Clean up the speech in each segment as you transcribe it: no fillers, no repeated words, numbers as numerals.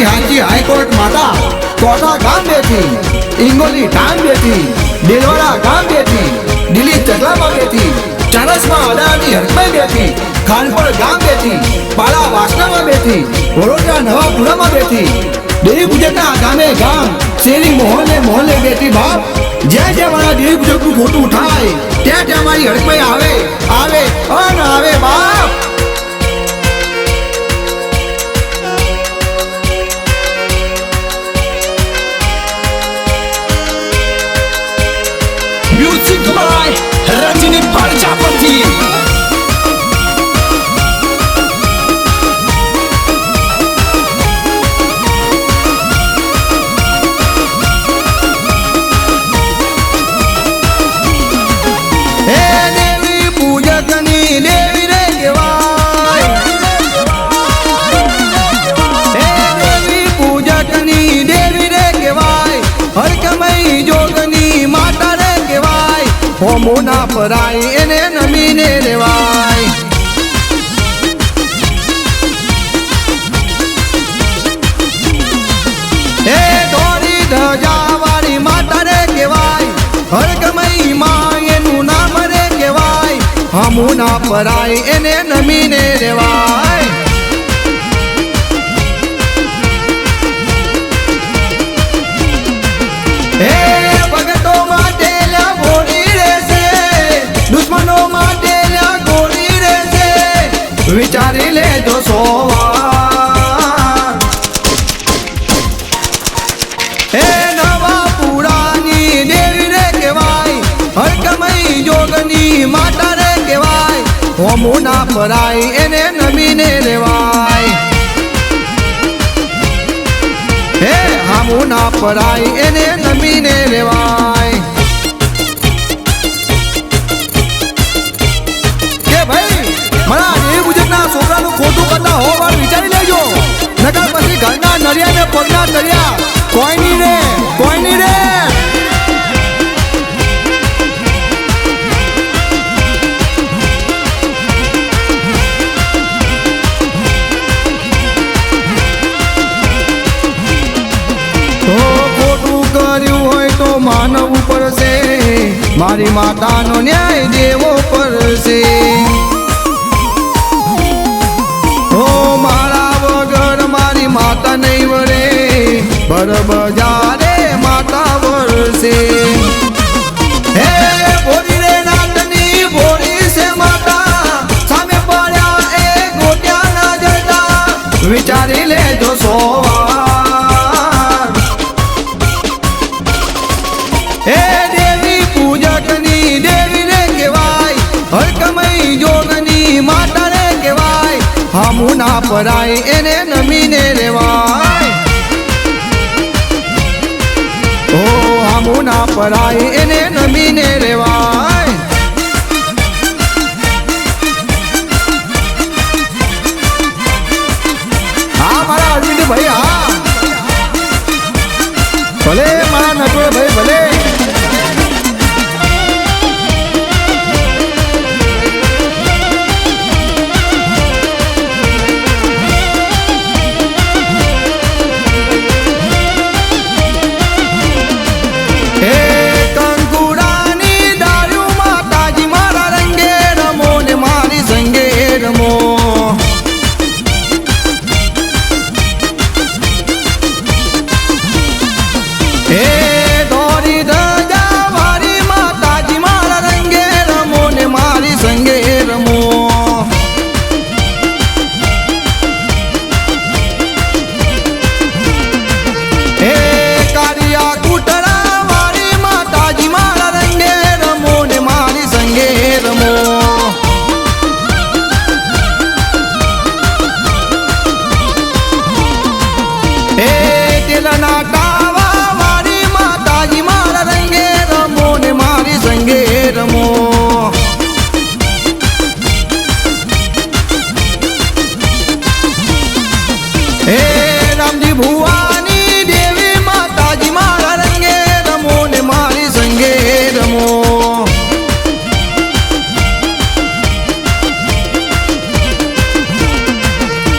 હાની હાજી હાઈકોર્ટ માતા કોટા ગામ બેઠી, ઇંગોલી ધામ બેઠી, દેલવાડા ગામ બેઠી, દિલ્હી ચકલામાં બેઠી, ચાણસમાં અડાની હરકમાં બેઠી, ખાનપર ગામ બેઠી, પાલા વાસણામાં બેઠી, વડોદરા નવાપુરામાં બેઠી, દેવી પૂજકના ગામે ગામ, શેરી મોહલ્લે મોહલ્લે બેઠી બાપ. જ્યાં જ્યાં મારા દેવી પૂજકનું ખોટું થાય ત્યાં ત્યાં મારી હરકમાં આવે આવે અને આવે બાપ. Music by Rajini Prajapati. હોમોના પરાય એને નમીને રેવાય. એ દોરી ધજાવાળી માતા રે કહેવાય, હરકમઈ માં એનું નામ રે કહેવાય. હોમોના પરાય એને નમીને રેવાય. એ ભગતો માટે વિચારી લેજો સોવાર. એ નવા પુરાની દેવી રે કહેવાય, હરકમઈ જોગની માતા રે કહેવાય. હોમોના પરાય એને નમીને રેવાય. હે હામોના પરાય એને નમીને રેવાય. મારા દેવી પૂજકના છોકરાનું ખોટું કરતા હોવાર વિચારી લેજો, નકર પછી ઘરના નરિયા ને પગના તળિયા કોઈ નહીં રે, કોઈ નહીં રે. તો ખોટું કર્યું હોય તો માનવું પડશે, મારી માતાનો ન્યાય દેવો પડશે. મારા વગર મારી માતા નહીં વરે, બરબજારે માતા વરસે. હે ભોરી રે નાતની ભોરી છે માતા, સામે પડ્યા એ ગોટ્યા ના જતા, વિચારી લેજો સોવાર. હે દેવી પૂજકની દેવી રે કહેવાય, હરકમઈ જોગની માતા રે કહેવાય. હામુના પરાય એને નમીને રેવાય. ઓ હામુના પરાય એને નમીને રેવાય. હા મારા અરવિંદ ભાઈ, હા ભલે મારા નટવર ભાઈ ભલે.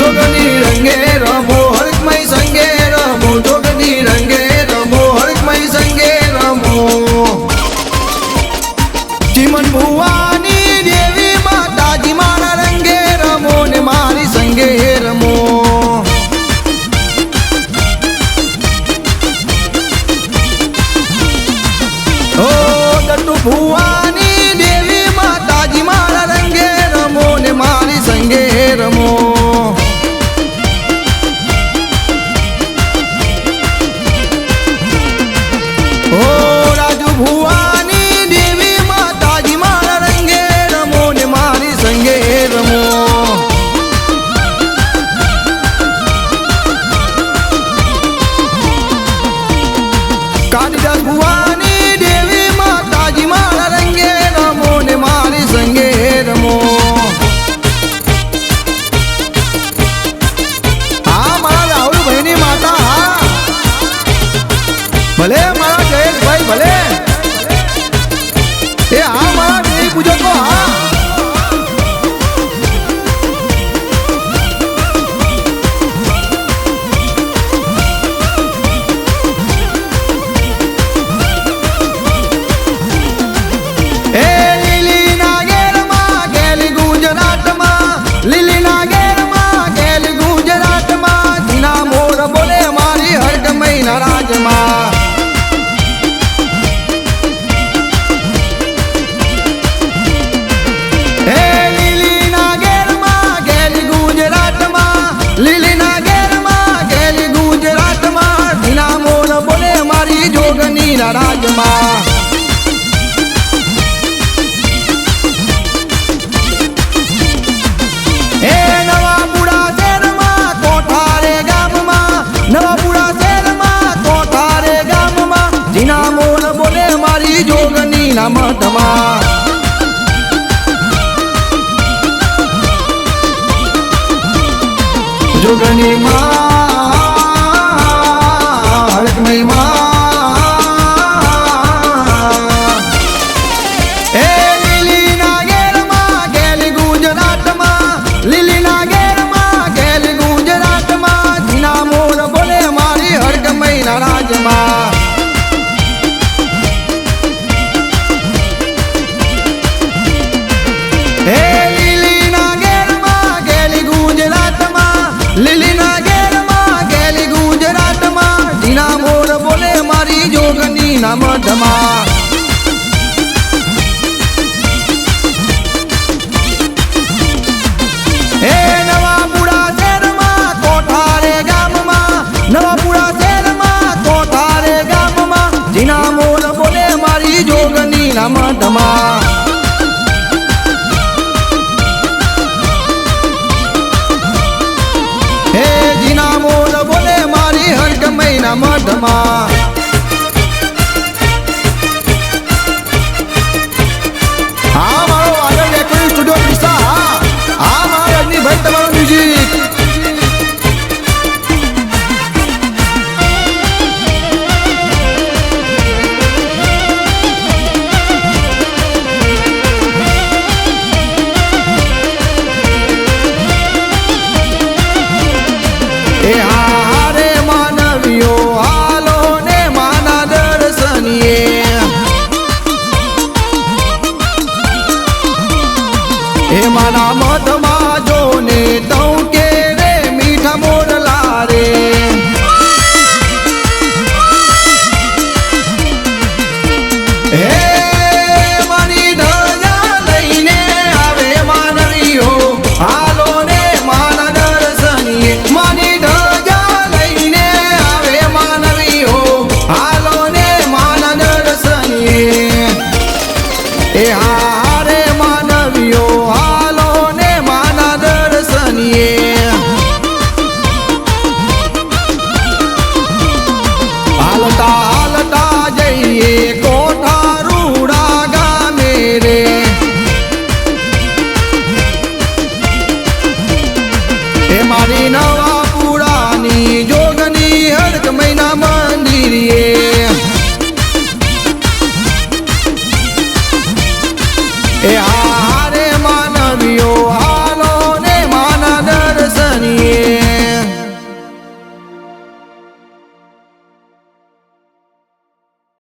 જોગની રંગે રમો હરકમય સંગે મઠમાં એ નવાપુરા શહેરમાં કોઠારે ગામમાં નવાપુરા શહેરમાં કોઠારે ગામમાં જીના મોર બોલે મારી જોગની ના મઠમાં જોગની માં હરકમય માં એ લીલી ના ઘેરમાં ગેલી ગુજરાતમાં લીલી ના ઘેરમાં ગેલી ગુજરાતમાં જીના મોર બોલે મારી હરકમય ના રાજમાં હે લીલી ના ઘેરમાં ગેલી ગુજરાતમાં લીલી ના ઘેરમાં ગેલી ગુજરાતમાં જીના મોર બોલે મારી જોગની ના મઠમાં હે નવાપુરા શહેરમાં કોઠારે ગામમાં નવાપુરા શહેરમાં કોઠારે ગામમાં જીના મોર બોલે મારી જોગની ના મઠમાં હે જીના મોર બોલે મારી હરકમય ના મઠમાં હા મારો આગળ રેકોર્ડિંગ સ્ટુડિયો વિસ્તા હા મારો રજનીભાઈ તમારું મ્યુઝિક એ હારે માનવીઓ